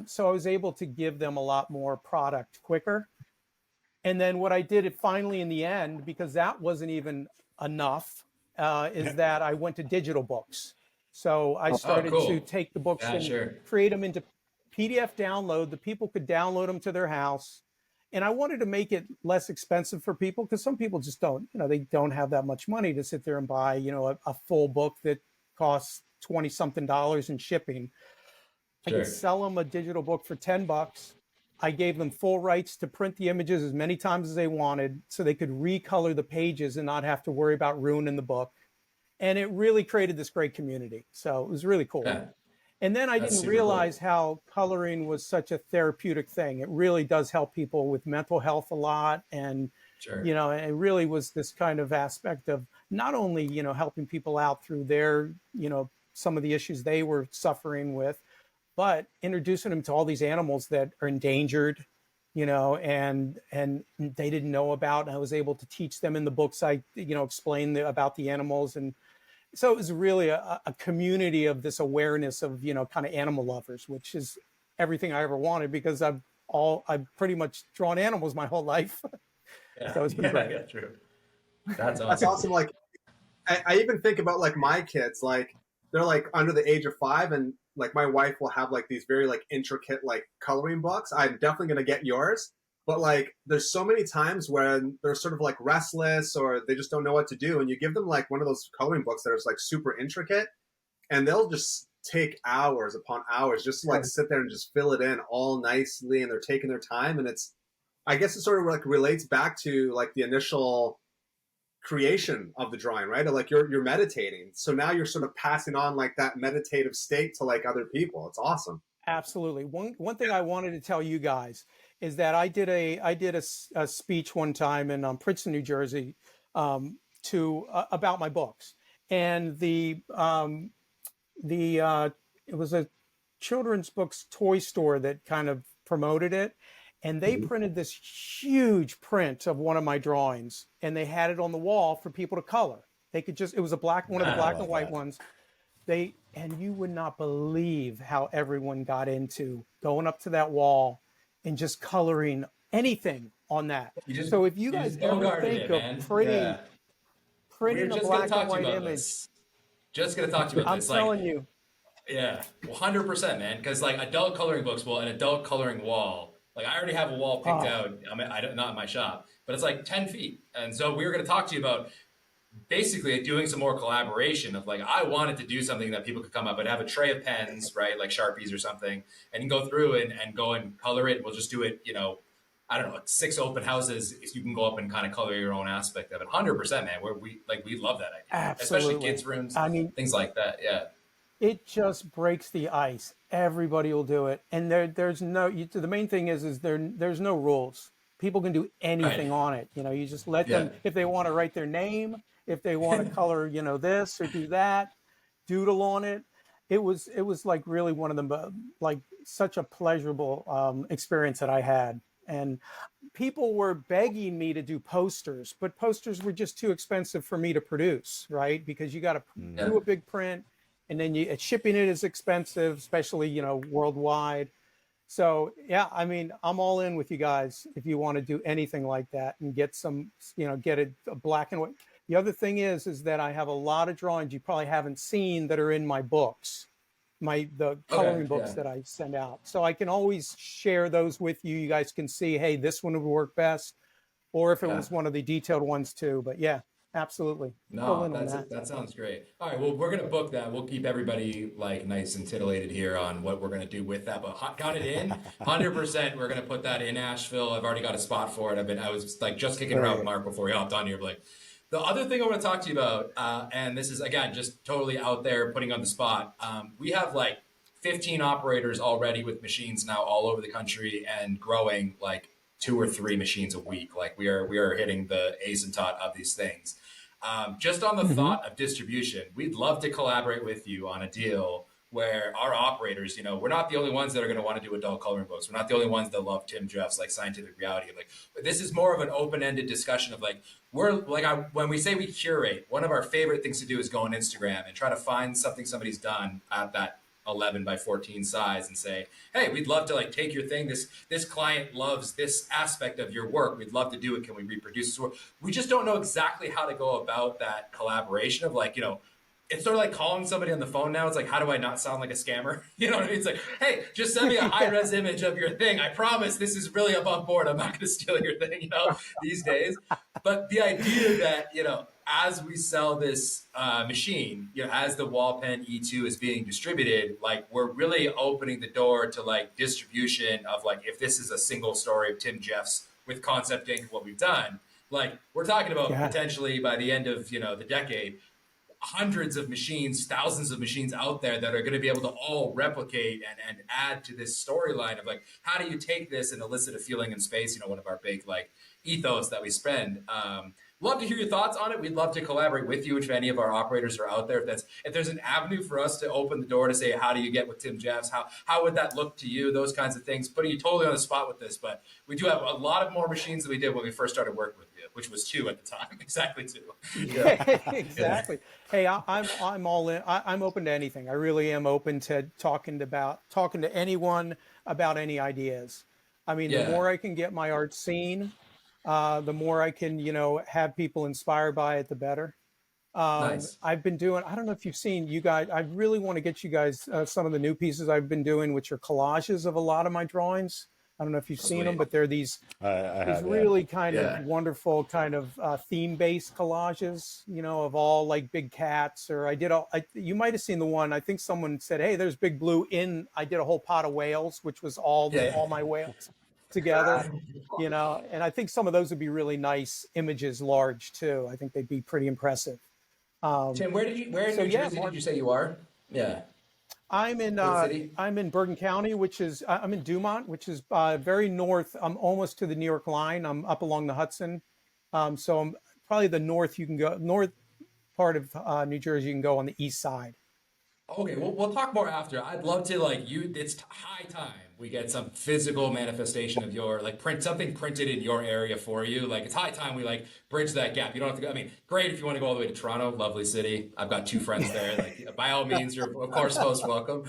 So I was able to give them a lot more product quicker. And then what I did finally in the end, because that wasn't even enough, is that I went to digital books. So I Oh, started to cool. take the books Yeah. and Sure. create them into PDF download. The people could download them to their house. And I wanted to make it less expensive for people because some people just don't, they don't have that much money to sit there and buy, a full book that costs 20 something dollars in shipping. I could Sure. sell them a digital book for $10. I gave them full rights to print the images as many times as they wanted so they could recolor the pages and not have to worry about ruining the book. And it really created this great community. So it was really cool. Yeah. And then I That's didn't super cool. realize how coloring was such a therapeutic thing. It really does help people with mental health a lot. And, Sure. it really was this kind of aspect of not only, helping people out through their, some of the issues they were suffering with, but introducing them to all these animals that are endangered, and they didn't know about. And I was able to teach them in the books. I, explain about the animals. And so it was really a community of this awareness of, kind of animal lovers, which is everything I ever wanted because I've pretty much drawn animals my whole life. Yeah. So it's been Yeah. great. Yeah. True. That's That's awesome. awesome. Like, I even think about like my kids, like they're like under the age of 5, and like my wife will have like these very like intricate like coloring books. I'm definitely gonna get yours, but like there's so many times when they're sort of like restless or they just don't know what to do, and you give them like one of those coloring books that is like super intricate, and they'll just take hours upon hours just to like sit there and just fill it in all nicely, and they're taking their time, and I guess it sort of like relates back to like the initial creation of the drawing, right? Or like you're meditating. So now you're sort of passing on like that meditative state to like other people. It's awesome. Absolutely. One thing I wanted to tell you guys is that I did a speech one time in Princeton, New Jersey, to about my books, and it was a children's books toy store that kind of promoted it, and they printed this huge print of one of my drawings, and they had it on the wall for people to color. They could just, it was one of the black and white ones. And you would not believe how everyone got into going up to that wall and just coloring anything on that. So if you guys ever think of printing a black and white image, just gonna talk to you about I'm this. telling you, Yeah, 100%, man. Because like adult coloring books, well, an adult coloring wall. Like I already have a wall picked out. I mean, not in my shop, but it's like 10 feet. And so we were going to talk to you about basically doing some more collaboration of like, I wanted to do something that people could come up and have a tray of pens, right? Like Sharpies or something, and go through and go and color it. We'll just do it, I don't know, 6 open houses. You can go up and kind of color your own aspect of it. 100%, man. We love that idea. absolutely. Especially kids' rooms, I mean, things like that. Yeah. it just breaks the ice. Everybody will do it, and there's no. The main thing is there's no rules. People can do anything on it. You just let them, if they want to write their name, if they want to color, this or do that, doodle on it. It was like really one of the like such a pleasurable experience that I had. And people were begging me to do posters, but posters were just too expensive for me to produce, right? Because you got to do a big print, and then shipping it is expensive, especially, worldwide. So yeah, I mean, I'm all in with you guys if you want to do anything like that and get some, get a black and white. The other thing is that I have a lot of drawings you probably haven't seen that are in my books, the coloring books that I send out. So I can always share those with you. You guys can see, hey, this one would work best, or if it was one of the detailed ones too. But yeah, absolutely. Full No, in on that. that sounds great. All right, well, we're gonna book that. We'll keep everybody like nice and titillated here on what we're gonna do with that. But count it in, 100%. We're gonna put that in Asheville. I've already got a spot for it. I was like just kicking around with Mark before we hopped on here. But like, the other thing I want to talk to you about, and this is again just totally out there, putting on the spot. We have like 15 operators already with machines now all over the country and growing like 2 or 3 machines a week. Like we are hitting the asymptote of these things. Just on the thought of distribution, we'd love to collaborate with you on a deal where our operators, we're not the only ones that are going to want to do adult coloring books. We're not the only ones that love Tim Jeffs, like Scientific Reality. Like, but this is more of an open-ended discussion of like, when we say we curate, one of our favorite things to do is go on Instagram and try to find something somebody's done at that 11 by 14 size and say, hey, we'd love to like take your thing. This client loves this aspect of your work. We'd love to do it. Can we reproduce this work? We just don't know exactly how to go about that collaboration of like, it's sort of like calling somebody on the phone now. It's like, how do I not sound like a scammer? You know what I mean? It's like, hey, just send me a high-res image of your thing. I promise this is really above board. I'm not going to steal your thing, these days. But the idea that, as we sell this machine, as the wallPen E2 is being distributed, like we're really opening the door to like distribution of like, if this is a single story of Tim Jeffs with concept ink, what we've done, like we're talking about potentially by the end of, the decade, hundreds of machines, thousands of machines out there that are going to be able to all replicate and add to this storyline of like, how do you take this and elicit a feeling in space? One of our big like ethos that we spend. Love to hear your thoughts on it. We'd love to collaborate with you if any of our operators are out there. If there's an avenue for us to open the door to say, how do you get with Tim Jeffs? How would that look to you? Those kinds of things. Putting you totally on the spot with this, but we do have a lot of more machines than we did when we first started working with you, which was 2 at the time. Exactly 2. Yeah. Exactly. Hey, I'm all in. I'm open to anything. I really am open to talking to anyone about any ideas. I mean, the more I can get my art seen, the more I can, have people inspired by it, the better. Nice. I've been doing, I don't know if you've seen, you guys, I really want to get you guys some of the new pieces I've been doing, which are collages of a lot of my drawings. I don't know if you've seen them, but they're these really kind of wonderful kind of theme-based collages, of all like big cats. Or you might have seen the one, I think someone said, hey, there's Big Blue I did a whole pot of whales, which was all my whales together, and I think some of those would be really nice images, large too. I think they'd be pretty impressive. Tim, where in New Jersey did you say you are? Yeah. I'm in Bergen County, I'm in Dumont, which is very north. I'm almost to the New York line. I'm up along the Hudson. So I'm probably the north part of New Jersey, you can go on the east side. Okay, we'll talk more after. I'd love to it's high time we get some physical manifestation of your something printed in your area for you. Like it's high time we bridge that gap. You don't have to go. I mean, great if you want to go all the way to Toronto, lovely city. I've got 2 friends there. Like by all means, you're of course most welcome.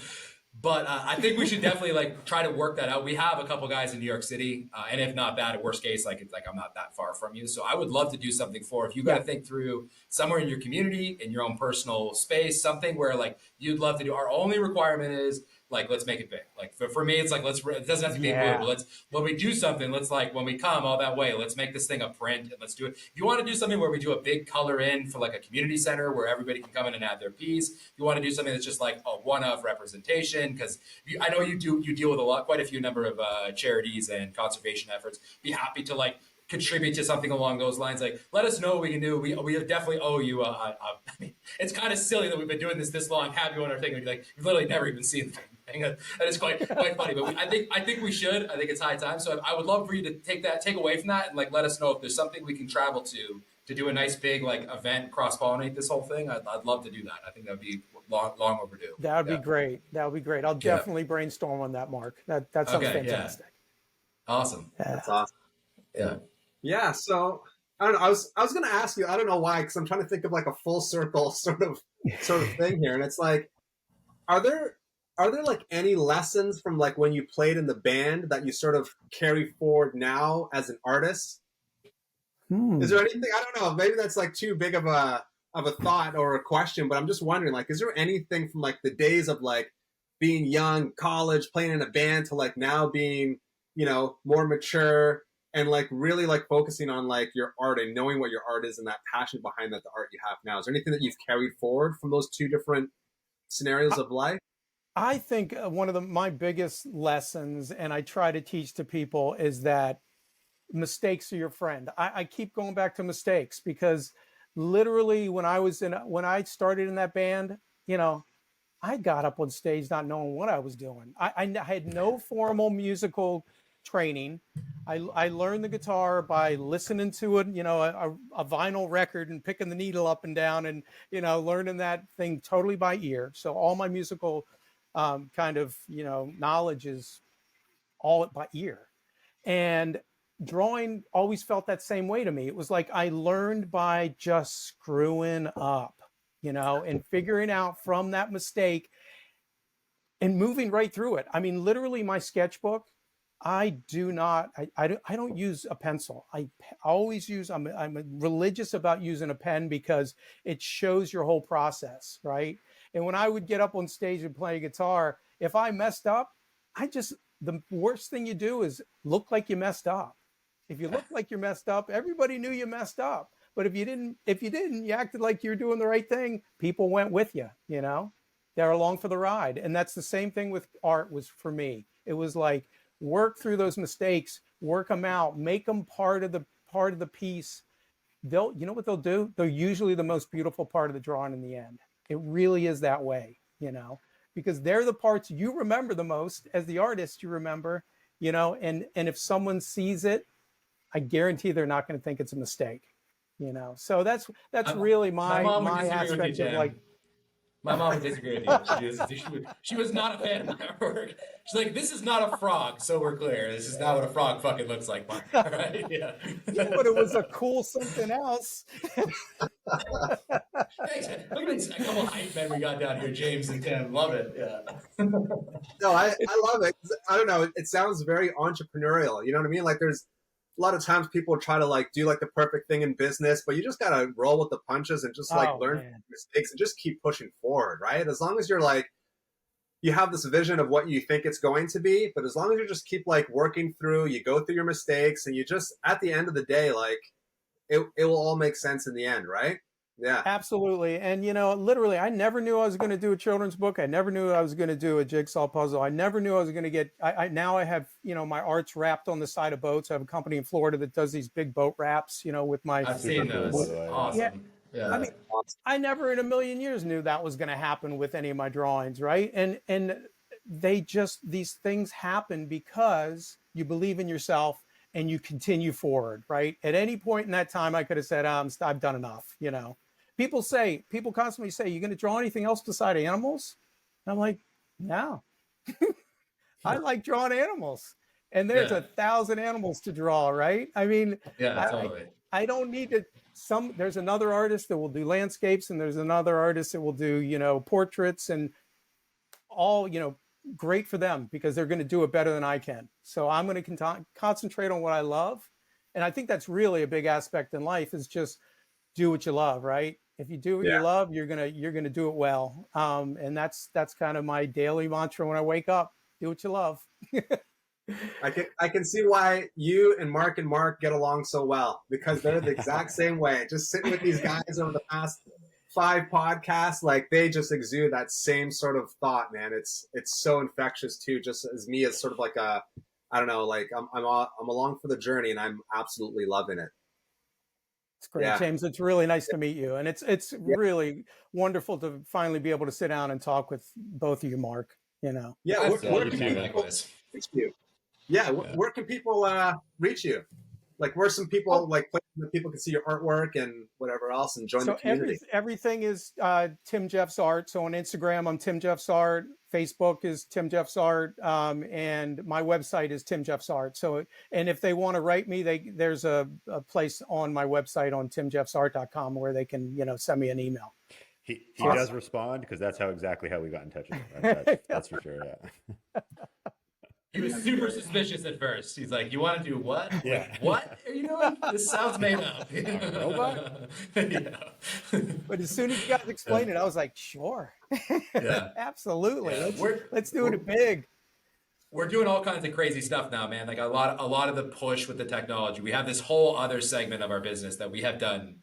But I think we should definitely try to work that out. We have a couple guys in New York City, and if not that, at worst case, it's I'm not that far from you. So I would love to do something if you got to think through somewhere in your community, in your own personal space, something where you'd love to do. Our only requirement is let's make it big. For me, it's it doesn't have to be blue. But when we do something, when we come all that way, let's make this thing a print and let's do it. If you want to do something where we do a big color in for a community center where everybody can come in and add their piece, if you want to do something that's just a one-of representation, because I know you deal with quite a few number of charities and conservation efforts. Be happy to contribute to something along those lines. Let us know what we can do. We definitely owe you. I mean, it's kind of silly that we've been doing this long, have you on our thing, and you've literally never even seen the thing. That is quite funny, but I think we should. I think it's high time. So I would love for you to take away from that and let us know if there's something we can travel to do a nice big event, cross pollinate this whole thing. I'd love to do that. I think that'd be long overdue. That would be great. That would be great. I'll definitely brainstorm on that, Mark. That sounds fantastic. Yeah. Awesome. That's awesome. Yeah. Yeah. So I don't know. I was going to ask you. I don't know why, because I'm trying to think of a full circle sort of thing here, and it's are there any lessons from when you played in the band that you sort of carry forward now as an artist? Is there anything, I don't know, maybe that's like too big of a thought or a question, but I'm just wondering, like, is there anything from like the days of like being young, college, playing in a band to like now being, more mature and like really like focusing on like your art and knowing what your art is and that passion behind that the art you have now? Is there anything that you've carried forward from those two different scenarios of life? I think one of my biggest lessons, and I try to teach to people, is that mistakes are your friend. I keep going back to mistakes because literally when I started in that band, I got up on stage not knowing what I was doing. I had no formal musical training. I learned the guitar by listening to it, a vinyl record and picking the needle up and down and, learning that thing totally by ear. So all my musical kind of, knowledge is all by ear. And drawing always felt that same way to me. It was like I learned by just screwing up, and figuring out from that mistake and moving right through it. I mean, literally my sketchbook, I don't use a pencil. I always use, I'm religious about using a pen because it shows your whole process, right? And when I would get up on stage and play guitar, if I messed up, the worst thing you do is look like you messed up. If you look like you're messed up, everybody knew you messed up. But if you didn't, you acted like you were doing the right thing, people went with you, they're along for the ride. And that's the same thing with art was for me. It was like, work through those mistakes, work them out, make them part of the piece. You know what they'll do? They're usually the most beautiful part of the drawing in the end. It really is that way, because they're the parts you remember the most as the artist. You remember, and if someone sees it, I guarantee they're not going to think it's a mistake, So that's really my aspect of like. My mom would disagree with you. She was not a fan of my artwork. She's like, this is not a frog, so we're clear. This is not what a frog fucking looks like, Mark. Right? Yeah. Yeah, but it was a cool something else. Thanks, man. Look at this couple of hype men we got down here, James and Tim. Love it. Yeah. No, I love it. I don't know. It sounds very entrepreneurial. You know what I mean? Like there's a lot of times people try to like do like the perfect thing in business, but you just gotta roll with the punches and just like learn from mistakes and just keep pushing forward, right? As long as you're like, you have this vision of what you think it's going to be, but as long as you just keep like working through, you go through your mistakes and you just, at the end of the day, like it will all make sense in the end, right? Yeah. Absolutely. And, literally, I never knew I was going to do a children's book. I never knew I was going to do a jigsaw puzzle. I never knew I was going to get, now I have, my art's wrapped on the side of boats. I have a company in Florida that does these big boat wraps, with my. I've seen those. Awesome. Yeah. I mean, I never in a million years knew that was going to happen with any of my drawings. Right. And these things happen because you believe in yourself and you continue forward. Right. At any point in that time, I could have said, I've done enough, People constantly say, you going to draw anything else beside animals? And I'm like, no, I like drawing animals. And there's 1,000 animals to draw, right? I mean, totally. I don't need to, there's another artist that will do landscapes and there's another artist that will do, portraits and all, great for them because they're going to do it better than I can. So I'm going to concentrate on what I love. And I think that's really a big aspect in life is just do what you love, right? If you do what you love, you're gonna do it well. And that's kind of my daily mantra when I wake up. Do what you love. I can see why you and Mark get along so well because they're the exact same way. Just sitting with these guys over the past 5 podcasts, like they just exude that same sort of thought, man. It's so infectious too. Just as me as sort of like I don't know, like I'm along for the journey and I'm absolutely loving it. It's great, James. It's really nice to meet you. And it's really wonderful to finally be able to sit down and talk with both of you, Mark, Yeah, where can people reach you? Yeah, where can people reach you? Like, where's some people, like, places that people can see your artwork and whatever else and join the community? Everything is Tim Jeffs Art. So on Instagram, I'm Tim Jeffs Art. Facebook is Tim Jeffs Art. And my website is Tim Jeffs Art. So, and if they want to write me, there's a place on my website on timjeffsart.com where they can, send me an email. He does respond because that's exactly how we got in touch with him. That's for sure. Yeah. He was super suspicious at first. He's like, "You want to do what? Yeah. Like, what are you doing? This sounds made up." A robot? Yeah. But as soon as you guys explained it, I was like, sure, Yeah. absolutely. Yeah. Let's do it big. We're doing all kinds of crazy stuff now, man. Like a lot of the push with the technology. We have this whole other segment of our business that we have done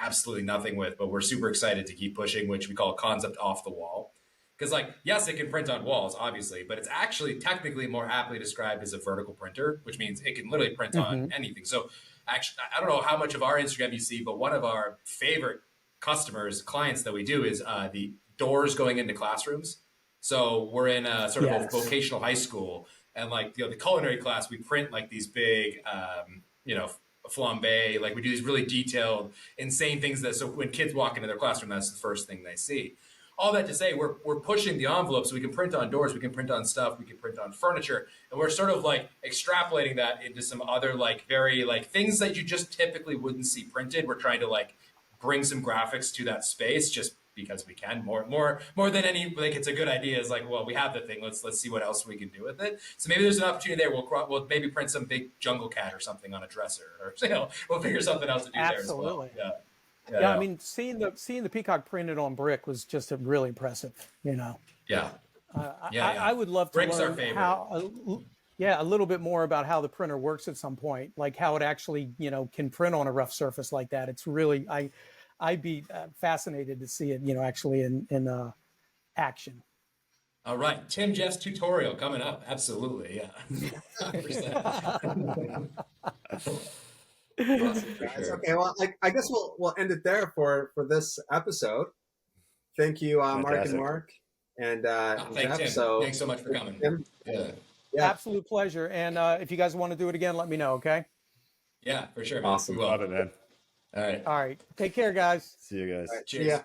absolutely nothing with, but we're super excited to keep pushing, which we call concept off the wall. Because, like, yes, it can print on walls, obviously, but it's actually technically more aptly described as a vertical printer, which means it can literally print on anything. So, actually, I don't know how much of our Instagram you see, but one of our favorite clients that we do is the doors going into classrooms. So we're in a sort of a vocational high school, and like the culinary class, we print like these big, flambe. Like we do these really detailed, insane things that so when kids walk into their classroom, that's the first thing they see. All that to say, we're pushing the envelope so we can print on doors, we can print on stuff, we can print on furniture, and we're sort of like extrapolating that into some other like very like things that you just typically wouldn't see printed. We're trying to like bring some graphics to that space just because we can more than any like it's a good idea is like, well, we have the thing, let's see what else we can do with it. So maybe there's an opportunity there. We'll maybe print some big jungle cat or something on a dresser, or we'll figure something else to do there as well. Yeah. Yeah, I mean, seeing the peacock printed on brick was just really impressive. Yeah. I would love to Brick's our learn favorite. a little bit more about how the printer works at some point, like how it actually can print on a rough surface like that. It's really I'd be fascinated to see it actually in action. All right, Tim Jeffs tutorial coming up. Absolutely, yeah. 100%. Awesome, guys. Okay, well, I guess we'll end it there for this episode. Thank you, Mark and Mark, and thanks, Jeff. Tim. So thanks so much for coming. Tim, Yeah. Absolute pleasure. And if you guys want to do it again, let me know. Okay. Yeah, for sure. Man. Awesome. Love it, man. All right. All right. Take care, guys. See you guys. All right, Cheers. see ya.